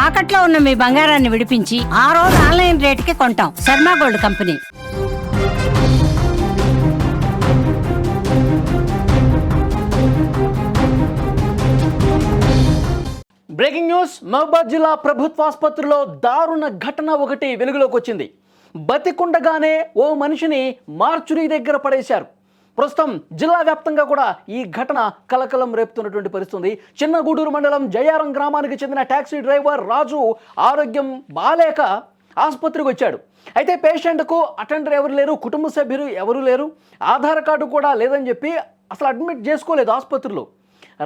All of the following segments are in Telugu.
తాకట్లో ఉన్న మీ బంగారాన్ని విడిపించి ఆ రోజు ఆన్లైన్ రేటుకి కొంటాం. Sharma gold company. Breaking news. Mahabubabad జిల్లా ప్రభుత్వ ఆసుపత్రిలో దారుణ ఘటన ఒకటి వెలుగులోకి వచ్చింది. బతికుండగానే ఓ మనిషిని మార్చురీ దగ్గర పడేశారు. ప్రస్తుతం జిల్లా వ్యాప్తంగా కూడా ఈ ఘటన కలకలం రేపుతున్నటువంటి పరిస్థితి. చిన్నగూడూరు మండలం జయారం గ్రామానికి చెందిన టాక్సీ డ్రైవర్ రాజు ఆరోగ్యం బాలేక ఆసుపత్రికి వచ్చాడు. అయితే పేషెంట్కు అటెండర్ ఎవరు లేరు, కుటుంబ సభ్యులు ఎవరు లేరు, ఆధార్ కార్డు కూడా లేదని చెప్పి అసలు అడ్మిట్ చేసుకోలేదు ఆసుపత్రిలో.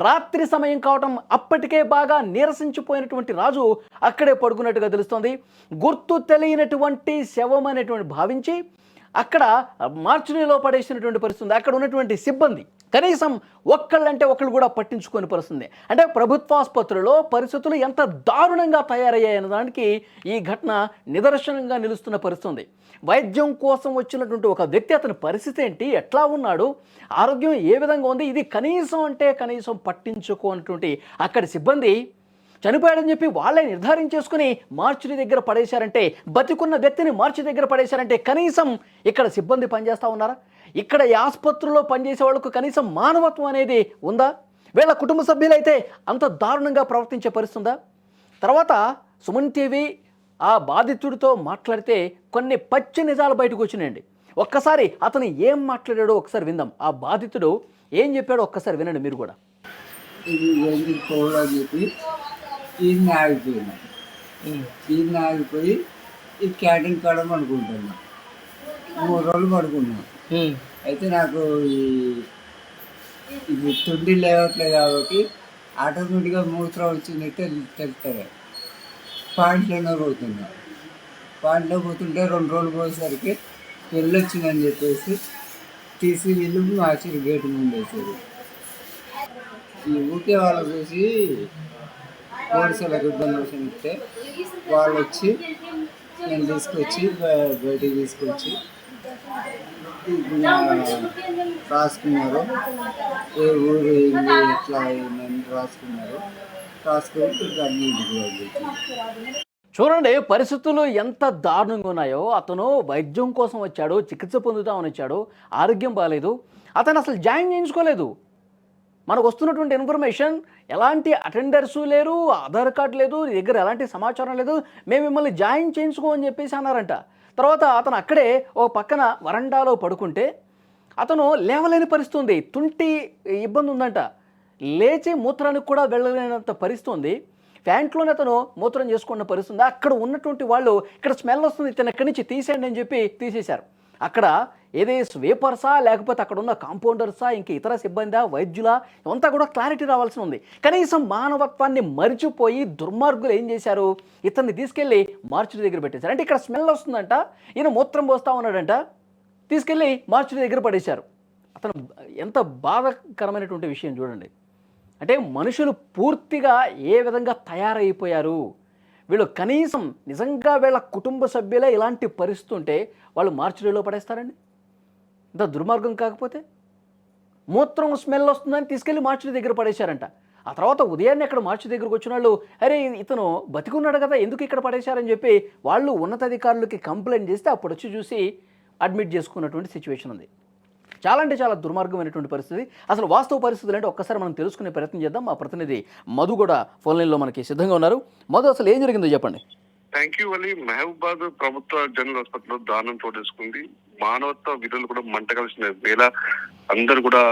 రాత్రి సమయం కావటం అప్పటికే బాగా నీరసించిపోయినటువంటి రాజు అక్కడే పడుకున్నట్టుగా తెలుస్తోంది. గుర్తు తెలియనటువంటి శవం అనేటువంటి భావించి అక్కడ మార్చురీలో పడేసినటువంటి పరిస్థితి. అక్కడ ఉన్నటువంటి సిబ్బంది కనీసం ఒక్కళ్ళంటే ఒకళ్ళు కూడా పట్టించుకొని పరిస్థితి. అంటే ప్రభుత్వ ఆసుపత్రిలో పరిస్థితులు ఎంత దారుణంగా తయారయ్యాయన్న దానికి ఈ ఘటన నిదర్శనంగా నిలుస్తున్న పరిస్థితి. వైద్యం కోసం వచ్చినటువంటి ఒక వ్యక్తి, అతని పరిస్థితి ఏంటి, ఎట్లా ఉన్నాడు, ఆరోగ్యం ఏ విధంగా ఉంది, ఇది కనీసం అంటే కనీసం పట్టించుకోనటువంటి అక్కడి సిబ్బంది చనిపోయాడని చెప్పి వాళ్ళే నిర్ధారించేసుకుని మార్చురీ దగ్గర పడేశారంటే, బతికున్న వ్యక్తిని మార్చి దగ్గర పడేశారంటే కనీసం ఇక్కడ సిబ్బంది పనిచేస్తూ ఉన్నారా? ఇక్కడ ఈ ఆసుపత్రిలో పనిచేసే వాళ్ళకు కనీసం మానవత్వం అనేది ఉందా? వీళ్ళ కుటుంబ సభ్యులైతే అంత దారుణంగా ప్రవర్తించే పరిస్థితుందా? తర్వాత సుమన్ టీవీ ఆ బాధితుడితో మాట్లాడితే కొన్ని పచ్చి నిజాలు బయటకు వచ్చినాయండి. ఒక్కసారి అతను ఏం మాట్లాడాడో ఒకసారి విందాం. ఆ బాధితుడు ఏం చెప్పాడో ఒక్కసారి వినండి మీరు కూడా. ఈయన ఆగిపోయినా ఈయన ఆగిపోయి ఈ క్యాటింగ్ కాడ పడుకుంటున్నా. 3 రోజులు పడుకున్నాను. అయితే నాకు ఇది తుండి లేవట్లేదు కాబట్టి ఆటోమేటిక్గా మూత్రం వచ్చిందంటే తెలుస్తుంది. పాయింట్లోనే పోతున్నా. పాయింట్లో పోతుంటే 2 రోజులు పోయేసరికి వెళ్ళొచ్చిందని చెప్పేసి తీసి వీళ్ళు మార్చి గేటు ముందు వేసారు. ఈ ఊకే వాళ్ళు చూసి పోలీసులకు ఇన్ఫర్మేషన్ ఇస్తే వాళ్ళు వచ్చి నేను తీసుకొచ్చి బయటికి తీసుకొచ్చి రాసుకున్నారు. ఏ ఊరు ఏంది ఎట్లా అయిందని రాసుకున్నారు. రాసుకొని అన్ని ఇంటికి. చూడండి పరిస్థితులు ఎంత దారుణంగా ఉన్నాయో. అతను వైద్యం కోసం వచ్చాడు, చికిత్స పొందుతామని వచ్చాడు, ఆరోగ్యం బాగాలేదు, అతను అసలు జాయిన్ చేయించుకోలేదు. మనకు వస్తున్నటువంటి ఇన్ఫర్మేషన్ ఎలాంటి అటెండర్స్ లేరు, ఆధార్ కార్డు లేదు, నీ దగ్గర ఎలాంటి సమాచారం లేదు, మేము మిమ్మల్ని జాయిన్ చేయించుకోమని చెప్పేసి అన్నారంట. తర్వాత అతను అక్కడే ఓ పక్కన వరండాలో పడుకుంటే అతను లేవలేని పరిస్థితి ఉంది. తుంటి ఇబ్బంది ఉందంట, లేచి మూత్రానికి కూడా వెళ్ళలేనంత పరిస్థితి ఉంది. ప్యాంట్లోనే అతను మూత్రం చేసుకున్న పరిస్థితి. అక్కడ ఉన్నటువంటి వాళ్ళు ఇక్కడ స్మెల్ వస్తుంది, ఇతను ఎక్కడి నుంచి తీసేయండి అని చెప్పి తీసేశారు. అక్కడ ఏదే స్వీపర్సా లేకపోతే అక్కడ ఉన్న కాంపౌండర్సా ఇంక ఇతర సిబ్బందా వైద్యులా ఇవంతా కూడా క్లారిటీ రావాల్సి ఉంది. కనీసం మానవత్వాన్ని మరిచిపోయి దుర్మార్గులు ఏం చేశారు, ఇతన్ని తీసుకెళ్ళి మార్చురీ దగ్గర పెట్టేశారు. అంటే ఇక్కడ స్మెల్ వస్తుందంట, ఈయన మూత్రం పోస్తూ ఉన్నాడంట, తీసుకెళ్ళి మార్చురీ దగ్గర పడేశారు. అతను ఎంత బాధాకరమైనటువంటి విషయం చూడండి. అంటే మనుషులు పూర్తిగా ఏ విధంగా తయారైపోయారు. వీళ్ళు కనీసం నిజంగా వీళ్ళ కుటుంబ సభ్యులే ఇలాంటి పరిస్థితి ఉంటే వాళ్ళు మార్చురీలో పడేస్తారండి? ఇంత దుర్మార్గం కాకపోతే. మూత్రం స్మెల్ వస్తుందని తీసుకెళ్ళి మార్చురీ దగ్గర పడేశారంట. ఆ తర్వాత ఉదయాన్నే అక్కడ మార్చురీ దగ్గరకు వచ్చిన వాళ్ళు అరే ఇతను బతికున్నాడు కదా ఎందుకు ఇక్కడ పడేశారని చెప్పి వాళ్ళు ఉన్నతాధికారులకి కంప్లైంట్ చేస్తే అప్పుడు వచ్చి చూసి అడ్మిట్ చేసుకున్నటువంటి సిచ్యువేషన్ ఉంది. చాలా అంటే చాలా దుర్మార్గమైనటువంటి పరిస్థితి. అసలు వాస్తవ పరిస్థితులు అంటే ఒక్కసారి మనం తెలుసుకునే ప్రయత్నం చేద్దాం. మా ప్రతినిధి మధు కూడా ఫోన్ లైన్లో మనకి సిద్ధంగా ఉన్నారు. మధు, అసలు ఏం జరిగిందో చెప్పండి. Thank you Ali. మహబూబాద్ ప్రభుత్వ జనరల్ హాస్పిటల్లో దారుణం చోటు చేసుకుంది. మానవత్వ విలువలు కూడా మంట కలిసిన వేళ అందరు కూడా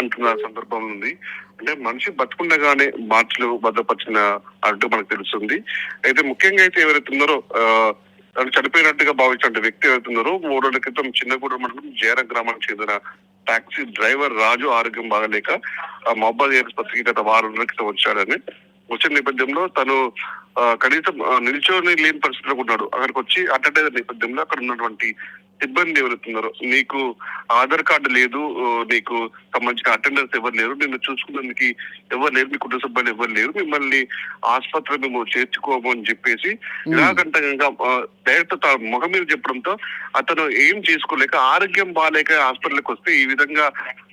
అంటున్న సందర్భం ఉంది. అంటే మనిషి బతుకుండగానే మార్చిలో భద్రపరిచిన అంటూ మనకు తెలుస్తుంది. అయితే ముఖ్యంగా అయితే ఎవరైతే ఉన్నారో తను చనిపోయినట్టుగా భావించిన వ్యక్తి ఎవరుతున్నారో 3 రోజుల క్రితం చిన్నగూడెం మండలం జేర గ్రామానికి చెందిన టాక్సీ డ్రైవర్ రాజు ఆరోగ్యం బాగలేక మహబూబాద్ ఆసుపత్రికి గత 6 రోజుల క్రితం వచ్చాడని వచ్చిన నేపథ్యంలో తను కనీసం నిల్చొని లేని పరిస్థితిలో ఉన్నాడు. అక్కడికి వచ్చి అటెండ్ నేపథ్యంలో అక్కడ ఉన్నటువంటి సిబ్బంది ఎవరుతున్నారో నీకు ఆధార్ కార్డు లేదు, నీకు సంబంధించిన అటెండెన్స్ ఎవరు లేరు, నిన్ను చూసుకున్నందుకు ఎవరు లేరు, మీ కుటుంబ సభ్యులు ఎవరు లేరు, మిమ్మల్ని ఆసుపత్రి మేము చేర్చుకోము అని చెప్పేసి ఇలాగంటంగా డైరెక్ట్ తన ముఖం మీద చెప్పడంతో అతను ఏం చేసుకోలేక ఆరోగ్యం బాగాలేక హాస్పిటల్కి వస్తే ఈ విధంగా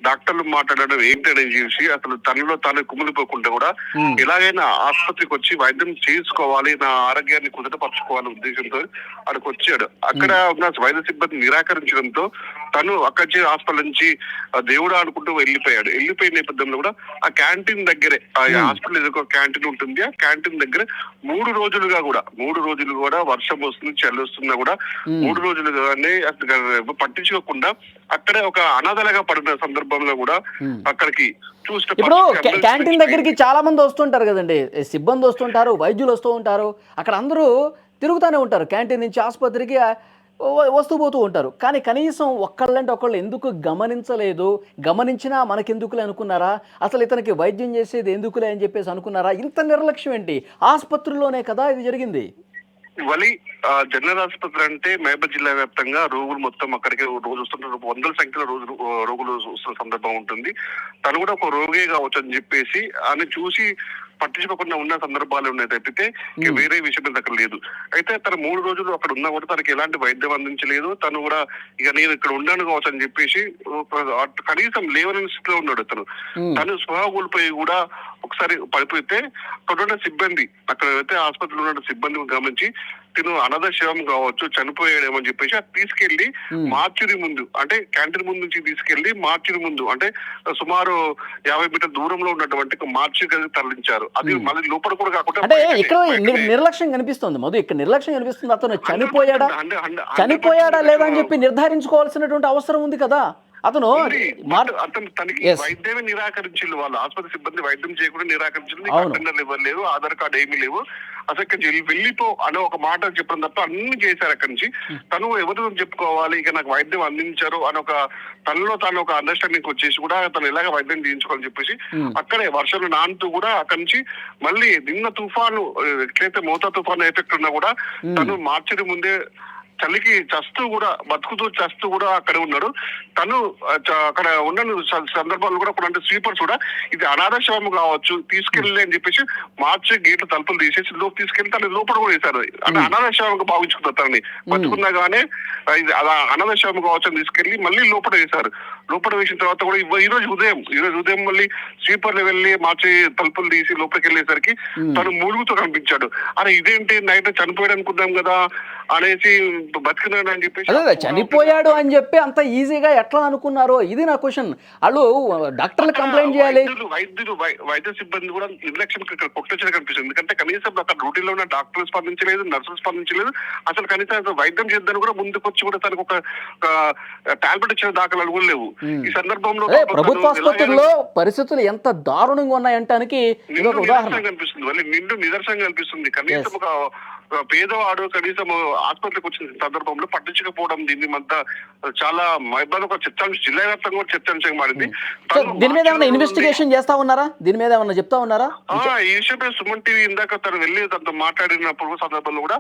డాక్టర్లు మాట్లాడడం ఏంటని చేసి అసలు తనలో తాను కుమిలిపోకుండా కూడా ఎలాగైనా ఆసుపత్రికి వచ్చి వైద్యం చేసుకోవాలి, నా ఆరోగ్యాన్ని కుదుటపరచుకోవాలనే ఉద్దేశంతో అక్కడికి వచ్చాడు. అక్కడ ఉన్న వైద్య సిబ్బంది నిరాకరించడంతో తను అక్కడి హాస్పిటల్ నుంచి దేవుడా అనుకుంటూ వెళ్ళిపోయాడు. వెళ్ళిపోయిన నేపథ్యంలో కూడా ఆ క్యాంటీన్ దగ్గరే, ఆ హాస్పిటల్ ఏదో క్యాంటీన్ ఉంటుంది, ఆ క్యాంటీన్ దగ్గర 3 రోజులు కూడా వర్షం వస్తుంది, చలి వస్తున్నా కూడా 3 రోజులుగానే పట్టించుకోకుండా అక్కడే ఒక అనాథలుగా పడిన సందర్భంలో కూడా అక్కడికి ఇప్పుడు క్యాంటీన్ దగ్గరికి చాలా మంది వస్తుంటారు కదండి, సిబ్బంది వస్తుంటారు, వైద్యులు వస్తూ ఉంటారు, అక్కడ అందరూ తిరుగుతూనే ఉంటారు, క్యాంటీన్ నుంచి ఆసుపత్రికి వస్తూ పోతూ ఉంటారు. కానీ కనీసం ఒక్కళ్ళంటే ఒకళ్ళు ఎందుకు గమనించలేదు, గమనించినా మనకెందుకులే అనుకున్నారా, అసలు ఇతనికి వైద్యం చేసేది ఎందుకులే అని చెప్పేసి అనుకున్నారా? ఇంత నిర్లక్ష్యం ఏంటి? ఆసుపత్రిలోనే కదా ఇది జరిగింది. వలి జనరల్ ఆసుపత్రి అంటే మహబూబ్ జిల్లా వ్యాప్తంగా రోగులు మొత్తం అక్కడికి రోజు వస్తుంటారు, వందల సంఖ్యలో రోగులు వస్తున్న సందర్భం ఉంటుంది. తను కూడా ఒక రోగే కావచ్చు అని చెప్పేసి ఆయన చూసి పట్టించుకోకుండా ఉన్న సందర్భాలు ఉన్నాయి తప్పితే వేరే విషయం దగ్గర లేదు. అయితే తను 3 రోజులు అక్కడ ఉన్నా కూడా తనకి ఎలాంటి వైద్యం అందించలేదు. తను కూడా ఇక నేను ఇక్కడ ఉన్నాను కావచ్చు అని చెప్పేసి కనీసం లేవని స్థితిలో ఉన్నాడు. తను స్పృహ కోల్పోయి కూడా ఒకసారి పడిపోతే అక్కడ సిబ్బంది, అక్కడ అయితే ఆసుపత్రిలో ఉన్న సిబ్బంది గమనించి తిను అనాథ శవం కావచ్చు, చనిపోయాడేమో అని చెప్పేసి అది తీసుకెళ్లి మార్చురి ముందు, అంటే క్యాంటీన్ ముందు నుంచి తీసుకెళ్లి మార్చురి ముందు, అంటే సుమారు 50 మీటర్ల దూరంలో ఉన్నటువంటి మార్చురి గదికి తరలించారు. అది మళ్ళీ లోపల కూడా కాకుండా అంటే ఇక్కడ నిర్లక్ష్యం కనిపిస్తుంది మధు, ఇక్కడ నిర్లక్ష్యం కనిపిస్తుంది. అతను చనిపోయాడా లేదా అని చెప్పి నిర్ధారించుకోవాల్సినటువంటి అవసరం ఉంది కదా. అతను తనకి వైద్యమే నిరాకరించింది, వాళ్ళు ఆసుపత్రి సిబ్బంది వైద్యం చేయకుండా నిరాకరించింది. అటెండర్లు ఎవరు లేవు, ఆధార్ కార్డు ఏమీ లేవు, అసలు ఇక్కడ వెళ్ళిపో అనే ఒక మాట చెప్పడం తప్ప అన్ని చేశారు. అక్కడి నుంచి తను ఎవరు చెప్పుకోవాలి, ఇక నాకు వైద్యం అందించారు అని ఒక తనలో తాను ఒక అండర్స్టాండింగ్ వచ్చేసి కూడా తను ఎలాగ వైద్యం చేయించుకోవాలని చెప్పేసి అక్కడే వర్షంలో నానుతూ కూడా అక్కడి నుంచి మళ్ళీ నిన్న తుఫాను ఎట్లయితే మోతా తుఫాను ఎఫెక్ట్ ఉన్నా కూడా తను మార్చడి ముందే చలికి చస్తూ కూడా బతుకుతూ చస్తూ కూడా అక్కడే ఉన్నాడు. తను అక్కడ ఉన్న సందర్భాలు కూడా కొన్ని స్వీపర్స్ కూడా ఇది అనాథ శవం కావచ్చు తీసుకెళ్ళి అని చెప్పేసి మార్చి గేట్లు తలుపులు తీసేసి లోపు తీసుకెళ్లి తను లోపల కూడా వేశారు. అంటే అనాథ శవంగా భావించుకుంటారు తనని, బతుకున్నా గానే ఇది అలా అనాథ శవం కావచ్చు అని తీసుకెళ్లి మళ్ళీ లోపల వేశారు. లోపల వేసిన తర్వాత కూడా ఈ రోజు ఉదయం మళ్ళీ స్వీపర్లు వెళ్ళి మార్చి తలుపులు తీసి లోపలికి వెళ్ళేసరికి తను మూలుగుతో కనిపించాడు. అరే ఇదేంటి నైట్ చనిపోయాడు అనుకుందాం కదా అనేసి బతికినాడు అని చెప్పేసి, చనిపోయాడు అని చెప్పి అంత ఈజీగా ఎట్లా అనుకున్నారో ఇది నా క్వశ్చన్. వాళ్ళు డాక్టర్లు కంప్లైంట్ చేయాలి, వైద్య సిబ్బంది కూడా నిర్లక్ష్యం కొట్టొచ్చిన కనిపిస్తుంది. ఎందుకంటే కనీసం అక్కడ డ్యూటీలో ఉన్న డాక్టర్లు స్పందించలేదు, నర్సులు స్పందించలేదు, అసలు కనీసం వైద్యం చేద్దాం కూడా ముందుకు వచ్చి కూడా తనకు ఒక టాబ్లెట్ ఇచ్చిన దాఖలాలు కూడా లేవు. ఈ సందర్భంలో ప్రభుత్వ ఆసుపత్రుల్లో పరిస్థితులు ఎంత దారుణంగా ఉన్నాయంటానికి ఇది ఒక ఉదాహరణ కనిపిస్తుంది, మళ్ళీ నిండు నిదర్శనం కనిపిస్తుంది. కనీసం ఒక పేదవాడు కనీసం ఆసుపత్రికి వచ్చిన సందర్భంలో పట్టించకపోవడం దీన్ని అంతా చాలా ఒక చర్చాంశం, జిల్లా వ్యాప్తంగా కూడా చర్చాంశం మారింది. దీని మీద ఏమైనా ఇన్వెస్టిగేషన్ చేస్తా ఉన్నారా, దీని మీద ఏమన్నా చెప్తా ఉన్నారా? ఈ విషయమే సుమన్ టీవీ ఇందాక తను వెళ్ళి తనతో మాట్లాడినప్పుడు సందర్భంలో కూడా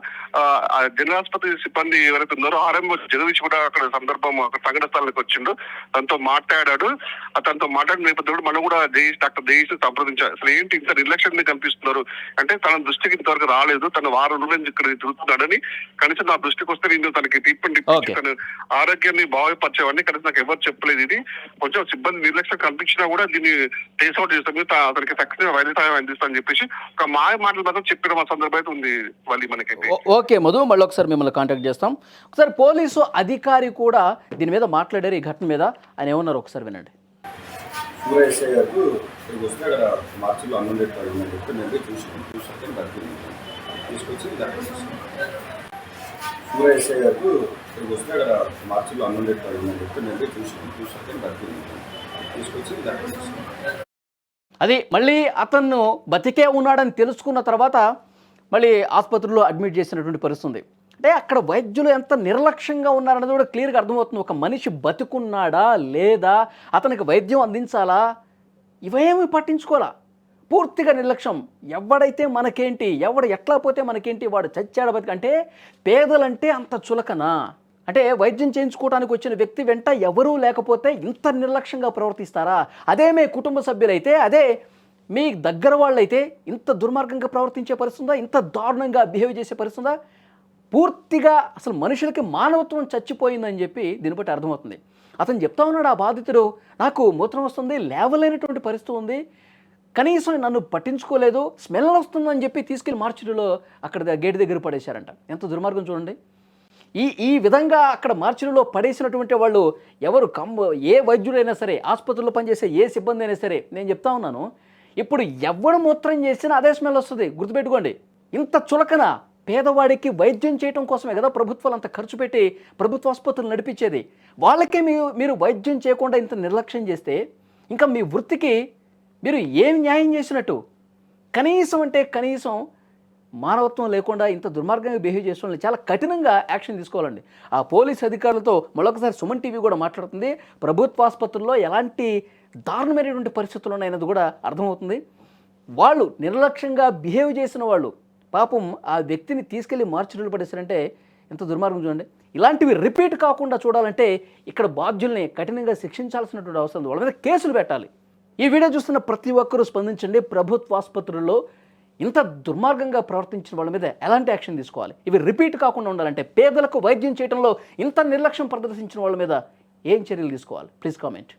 జనరల్ ఆసుపత్రి సిబ్బంది ఎవరైతే ఉన్నారో ఆర్ఎంఓ జగదీష్ కూడా అక్కడ సందర్భం అక్కడ సంఘటన స్థలానికి వచ్చిండు, తనతో మాట్లాడాడు. తనతో మాట్లాడిన నేపథ్యంలో మనం కూడా డాక్టర్ జయేష్ సంప్రదించారు. అసలు ఏంటి ఇంత నిర్లక్ష్యంగా కనిపిస్తున్నారు అంటే తన దృష్టికి ఇంతవరకు రాలేదు, తన వారం రోజులు ఇక్కడ తిరుగుతున్నాడని, కనీసం నా దృష్టికి వస్తే నేను తనకి ట్రీట్మెంట్ ఇప్పించి తన ఆరోగ్యాన్ని బాగుపరిచేవాడిని, కనీసం నాకు ఎవరు చెప్పలేదు. ఇది కొంచెం సిబ్బంది నిర్లక్ష్యం కనిపించినా కూడా దీన్ని ట్రేస్ అవుట్ చేస్తాను, అతనికి తక్షణ వైద్య సహాయం అందిస్తానని చెప్పేసి ఒక మాటలు మాత్రం చెప్పిన మా సందర్భం అయితే ఉంది. వాళ్ళు మనకైతే ఓకే మధు, మళ్ళీ ఒకసారి మిమ్మల్ని కాంటాక్ట్ చేస్తాం. ఒకసారి పోలీసు అధికారి కూడా దీని మీద మాట్లాడారు, ఈ ఘటన మీద. ఆయన ఏమన్నారు ఒకసారి వినండి. ఎస్ఐ గారు ఇక్కడికి వస్తే అక్కడ మార్చిలో అన్నుండేది పడిందని చెప్పి నేను చూసాక బతికింది తీసుకొచ్చి ఎస్ఐ గారు ఇక్కడికి వస్తే అక్కడ మార్చిలో అన్నుండేది పడిందని చెప్పి నేను చూసాక బతికింది తీసుకొచ్చి అది మళ్ళీ అతను బతికే ఉన్నాడని తెలుసుకున్న తర్వాత మళ్ళీ ఆసుపత్రిలో అడ్మిట్ చేసినటువంటి పరిస్థితి. అంటే అక్కడ వైద్యులు ఎంత నిర్లక్ష్యంగా ఉన్నారనేది కూడా క్లియర్గా అర్థమవుతుంది. ఒక మనిషి బతుకున్నాడా లేదా, అతనికి వైద్యం అందించాలా, ఇవేమీ పట్టించుకోవాలా, పూర్తిగా నిర్లక్ష్యం. ఎవడైతే మనకేంటి, ఎవడు ఎట్లా పోతే మనకేంటి, వాడు చచ్చాడు బతికి. అంటే పేదలంటే అంత చులకనా? అంటే వైద్యం చేయించుకోవడానికి వచ్చిన వ్యక్తి వెంట ఎవరూ లేకపోతే ఇంత నిర్లక్ష్యంగా ప్రవర్తిస్తారా? అదే మీ కుటుంబ సభ్యులైతే, అదే మీ దగ్గర వాళ్ళైతే ఇంత దుర్మార్గంగా ప్రవర్తించే పరిస్థితుందా, ఇంత దారుణంగా బిహేవ్ చేసే పరిస్థితుందా? పూర్తిగా అసలు మనుషులకి మానవత్వం చచ్చిపోయిందని చెప్పి దీన్ని బట్టి అర్థమవుతుంది. అతను చెప్తా ఉన్నాడు, ఆ బాధితుడు, నాకు మూత్రం వస్తుంది, లేవలేనటువంటి పరిస్థితి ఉంది, కనీసం నన్ను పట్టించుకోలేదు, స్మెల్ వస్తుందని చెప్పి తీసుకెళ్లి మార్చిలో అక్కడ గేట్ దగ్గర పడేశారంట. ఎంత దుర్మార్గం చూడండి. ఈ విధంగా అక్కడ మార్చిలో పడేసినటువంటి వాళ్ళు ఎవరు ఏ వైద్యుడైనా సరే, ఆసుపత్రిలో పనిచేసే ఏ సిబ్బంది అయినా సరే, నేను చెప్తా ఉన్నాను, ఇప్పుడు ఎవడు మూత్రం చేసినా అదే స్మెల్ వస్తుంది, గుర్తుపెట్టుకోండి. ఇంత చులకన పేదవాడికి వైద్యం చేయడం కోసమే కదా ప్రభుత్వాలు అంత ఖర్చు పెట్టి ప్రభుత్వ ఆసుపత్రులు నడిపించేది. వాళ్ళకే మీరు వైద్యం చేయకుండా ఇంత నిర్లక్ష్యం చేస్తే ఇంకా మీ వృత్తికి మీరు ఏం న్యాయం చేసినట్టు? కనీసం అంటే కనీసం మానవత్వం లేకుండా ఇంత దుర్మార్గంగా బిహేవ్ చేసిన చాలా కఠినంగా యాక్షన్ తీసుకోవాలండి. ఆ పోలీస్ అధికారులతో మరొకసారి సుమన్ టీవీ కూడా మాట్లాడుతుంది. ప్రభుత్వ ఆసుపత్రుల్లో ఎలాంటి దారుణమైనటువంటి పరిస్థితులు ఉన్నాయన్నది కూడా అర్థమవుతుంది. వాళ్ళు నిర్లక్ష్యంగా బిహేవ్ చేసిన వాళ్ళు పాపం ఆ వ్యక్తిని తీసుకెళ్లి మార్చిలో పడేశారంటే ఎంత దుర్మార్గం చూడండి. ఇలాంటివి రిపీట్ కాకుండా చూడాలంటే ఇక్కడ బాధ్యుల్ని కఠినంగా శిక్షించాల్సినటువంటి అవసరం ఉంది, వాళ్ళ మీద కేసులు పెట్టాలి. ఈ వీడియో చూస్తున్న ప్రతి ఒక్కరూ స్పందించండి. ప్రభుత్వ ఆసుపత్రుల్లో ఇంత దుర్మార్గంగా ప్రవర్తించిన వాళ్ళ మీద ఎలాంటి యాక్షన్ తీసుకోవాలి? ఇవి రిపీట్ కాకుండా ఉండాలంటే పేదలకు వైద్యం చేయడంలో ఇంత నిర్లక్ష్యం ప్రదర్శించిన వాళ్ళ మీద ఏం చర్యలు తీసుకోవాలి? Please comment.